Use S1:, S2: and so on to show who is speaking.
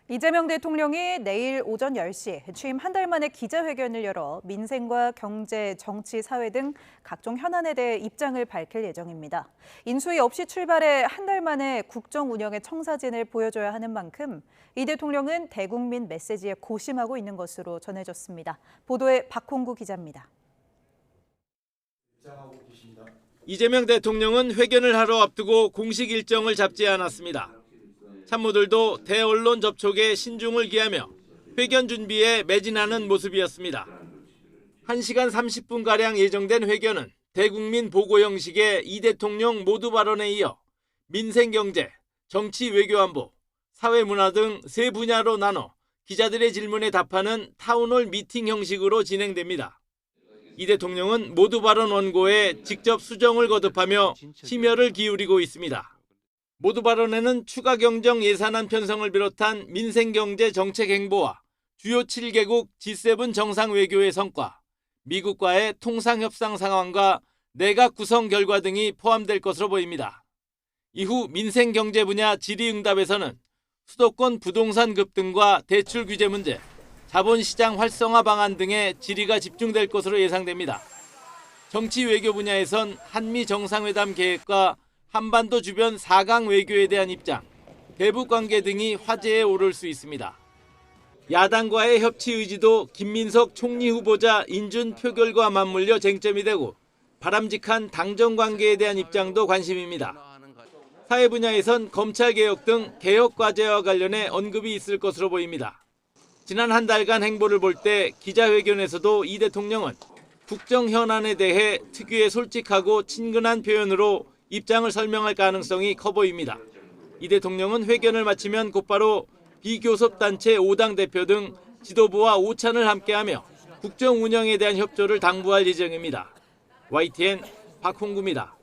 S1: 이재명 대통령이 내일 오전 10시 취임 한 달 만에 기자회견을 열어 민생과 경제, 정치, 사회 등 각종 현안에 대해 입장을 밝힐 예정입니다. 인수위 없이 출발해 한 달 만에 국정 운영의 청사진을 보여줘야 하는 만큼 이 대통령은 대국민 메시지에 고심하고 있는 것으로 전해졌습니다. 보도에 박홍구 기자입니다.
S2: 이재명 대통령은 회견을 하러 앞두고 공식 일정을 잡지 않았습니다. 참모들도 대언론 접촉에 신중을 기하며 회견 준비에 매진하는 모습이었습니다. 1시간 30분가량 예정된 회견은 대국민 보고 형식의 이 대통령 모두 발언에 이어 민생 경제, 정치 외교 안보, 사회 문화 등 세 분야로 나눠 기자들의 질문에 답하는 타운홀 미팅 형식으로 진행됩니다. 이 대통령은 모두 발언 원고에 직접 수정을 거듭하며 심혈을 기울이고 있습니다. 모두 발언에는 추가 경정 예산안 편성을 비롯한 민생경제 정책 행보와 주요 7개국 G7 정상외교의 성과, 미국과의 통상협상 상황과 내각 구성 결과 등이 포함될 것으로 보입니다. 이후 민생경제 분야 질의응답에서는 수도권 부동산 급등과 대출 규제 문제, 자본시장 활성화 방안 등의 질의가 집중될 것으로 예상됩니다. 정치 외교 분야에선 한미 정상회담 계획과 한반도 주변 4강 외교에 대한 입장, 대북 관계 등이 화제에 오를 수 있습니다. 야당과의 협치 의지도 김민석 총리 후보자 인준 표결과 맞물려 쟁점이 되고 바람직한 당정 관계에 대한 입장도 관심입니다. 사회 분야에선 검찰개혁 등 개혁 과제와 관련해 언급이 있을 것으로 보입니다. 지난 한 달간 행보를 볼 때 기자회견에서도 이 대통령은 국정 현안에 대해 특유의 솔직하고 친근한 표현으로 입장을 설명할 가능성이 커 보입니다. 이 대통령은 회견을 마치면 곧바로 비교섭단체 5당 대표 등 지도부와 오찬을 함께하며 국정 운영에 대한 협조를 당부할 예정입니다. YTN 박홍구입니다.